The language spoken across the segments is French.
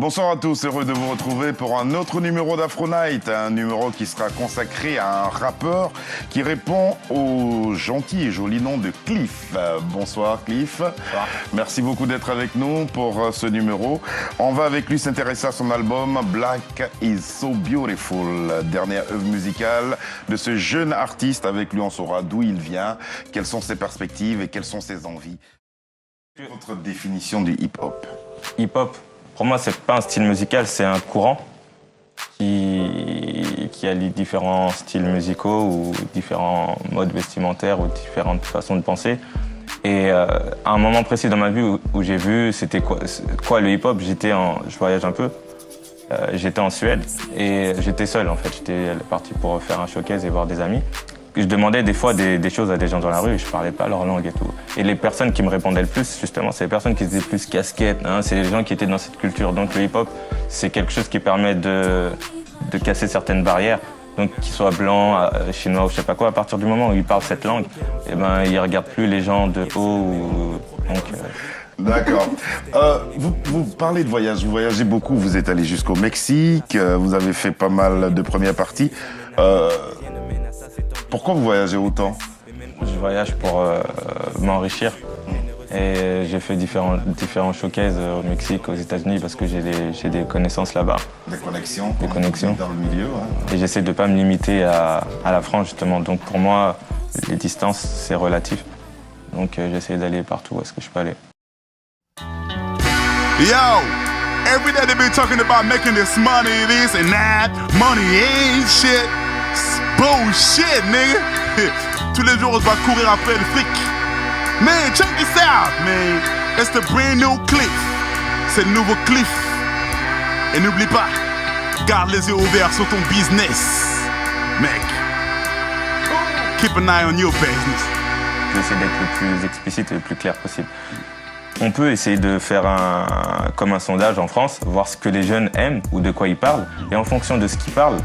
Bonsoir à tous, heureux de vous retrouver pour un autre numéro d'Afro Night, un numéro qui sera consacré à un rappeur qui répond au gentil et joli nom de Cliff. Bonsoir Cliff. Bonsoir. Merci beaucoup d'être avec nous pour ce numéro. On va avec lui s'intéresser à son album Black is so beautiful, dernière œuvre musicale de ce jeune artiste. Avec lui on saura d'où il vient, quelles sont ses perspectives et quelles sont ses envies. Votre définition du hip-hop? Hip-hop, pour moi, c'est pas un style musical, c'est un courant qui allie différents styles musicaux ou différents modes vestimentaires ou différentes façons de penser. Et à un moment précis dans ma vie où j'ai vu c'était quoi le hip-hop, je voyage un peu, j'étais en Suède et j'étais seul en fait. J'étais parti pour faire un showcase et voir des amis. Je demandais des fois des choses à des gens dans la rue, je parlais pas leur langue et tout. Et les personnes qui me répondaient le plus, justement, c'est les personnes qui étaient plus casquettes, hein, c'est les gens qui étaient dans cette culture. Donc le hip-hop, c'est quelque chose qui permet de casser certaines barrières. Donc qu'ils soient blancs, chinois ou je sais pas quoi, à partir du moment où ils parlent cette langue, eh ben, ils regardent plus les gens de haut. D'accord. Vous parlez de voyage, vous voyagez beaucoup, vous êtes allé jusqu'au Mexique, vous avez fait pas mal de premières parties. Pourquoi vous voyagez autant? Je voyage pour m'enrichir et j'ai fait différents showcases au Mexique, aux États-Unis parce que j'ai des connaissances là-bas. Des connexions. Des connexions. Dans le milieu. Ouais. Et j'essaie de ne pas me limiter à la France justement. Donc pour moi, les distances, c'est relatif. Donc j'essaie d'aller partout où est-ce que je peux aller. Yo, every day they be talking about making this money, this and that. Money ain't shit. It's bullshit, nigga. Tous les jours, on va courir après le fric. Man, check this out, man. It's the brand new Cliff. C'est le nouveau Cliff. Et n'oublie pas, garde les yeux ouverts sur ton business, mec. Keep an eye on your business. J'essaie d'être le plus explicite et le plus clair possible. On peut essayer de faire comme un sondage en France, voir ce que les jeunes aiment ou de quoi ils parlent, et en fonction de ce qu'ils parlent,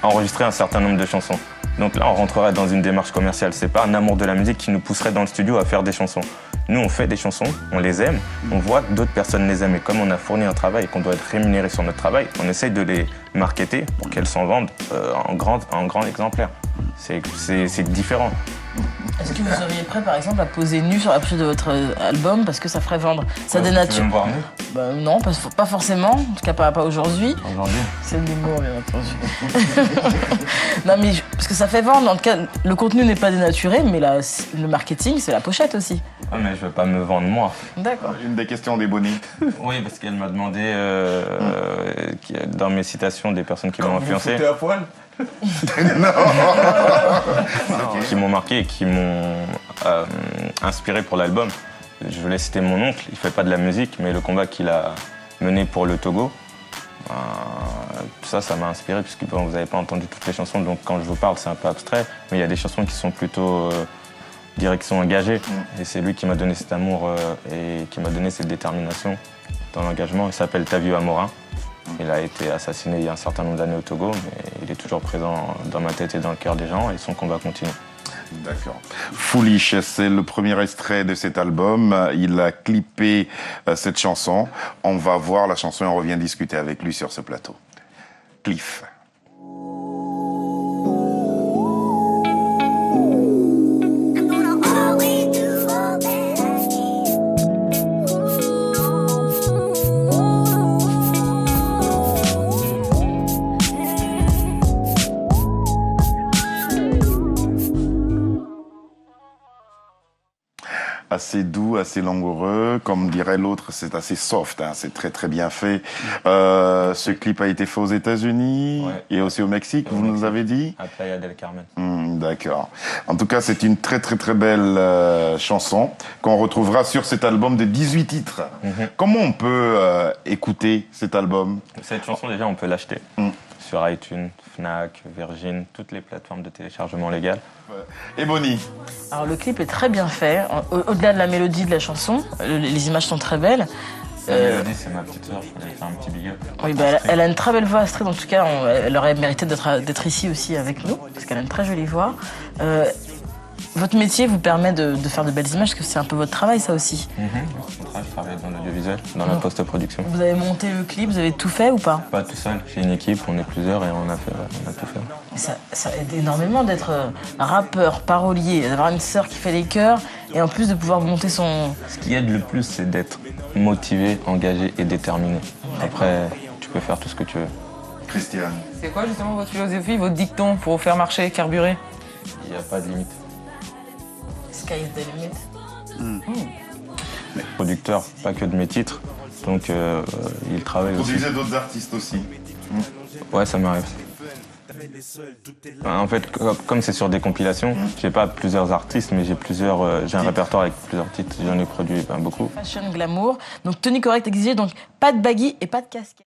enregistrer un certain nombre de chansons. Donc là, on rentrerait dans une démarche commerciale. C'est pas un amour de la musique qui nous pousserait dans le studio à faire des chansons. Nous, on fait des chansons, on les aime, on voit que d'autres personnes les aiment. Et comme on a fourni un travail et qu'on doit être rémunéré sur notre travail, on essaye de les marketer pour qu'elles s'en vendent en grand exemplaire. C'est différent. Est-ce que vous seriez prêt, par exemple, à poser nu sur la pochette de votre album parce que ça ferait vendre? Ça dénature. Tu veux me voir nu? Bah, non, pas forcément. En tout cas, pas aujourd'hui. Aujourd'hui. C'est de l'humour, bien entendu. Non, mais parce que ça fait vendre. En tout cas, le contenu n'est pas dénaturé, mais le marketing, c'est la pochette aussi. Ah, mais je veux pas me vendre moi. D'accord. Une des questions des bonnets. Oui, parce qu'elle m'a demandé dans mes citations des personnes qui m'ont influencé. T'es à poil? Non. Qui m'ont marqué et qui m'ont inspiré pour l'album. Je voulais citer mon oncle, il fait pas de la musique, mais le combat qu'il a mené pour le Togo, ça m'a inspiré, puisque vous n'avez pas entendu toutes les chansons, donc quand je vous parle, c'est un peu abstrait, mais il y a des chansons qui sont plutôt direction engagée. Et c'est lui qui m'a donné cet amour et qui m'a donné cette détermination dans l'engagement. Il s'appelle Taviu Amorin. Il a été assassiné il y a un certain nombre d'années au Togo, mais il est toujours présent dans ma tête et dans le cœur des gens, et son combat continue. D'accord. Foolish, c'est le premier extrait de cet album. Il a clippé cette chanson. On va voir la chanson et on revient discuter avec lui sur ce plateau. Cliff. Assez doux, assez langoureux, comme dirait l'autre, c'est assez soft, hein, c'est très très bien fait. Ce clip a été fait aux États-Unis et aussi au Mexique, vous nous avez dit? À Playa del Carmen. D'accord. En tout cas, c'est une très très très belle chanson qu'on retrouvera sur cet album de 18 titres. Comment on peut écouter cet album? Cette chanson, déjà, on peut l'acheter sur iTunes, Fnac, Virgin, toutes les plateformes de téléchargement légal. Et Bonnie? Alors, le clip est très bien fait. Au-delà de la mélodie de la chanson, les images sont très belles. La mélodie, c'est ma petite sœur, je voulais faire un petit big up. Oui, bah, elle a une très belle voix, Astrid. En tout cas, elle aurait mérité d'être ici aussi avec nous, parce qu'elle a une très jolie voix. Votre métier vous permet de faire de belles images, parce que c'est un peu votre travail, ça aussi. Je travaille dans l'audiovisuel. visuel, dans la post-production. Vous avez monté le clip, vous avez tout fait ou pas? Pas tout seul, j'ai une équipe, on est plusieurs et on a tout fait. Ça aide énormément d'être rappeur, parolier, d'avoir une sœur qui fait les chœurs et en plus de pouvoir monter son... Ce qui aide le plus, c'est d'être motivé, engagé et déterminé. Après, tu peux faire tout ce que tu veux. Christiane. C'est quoi justement votre philosophie, votre dicton pour faire marcher, carburer? Il n'y a pas de limite. Sky is the limit. Producteur, pas que de mes titres, donc il travaille aussi. Produisez d'autres artistes aussi. Ouais, ça m'arrive. En fait, comme c'est sur des compilations, j'ai pas plusieurs artistes, mais j'ai un répertoire avec plusieurs titres. J'en ai produit beaucoup. Fashion glamour, donc tenue correcte exigée, donc pas de baggy et pas de casquette.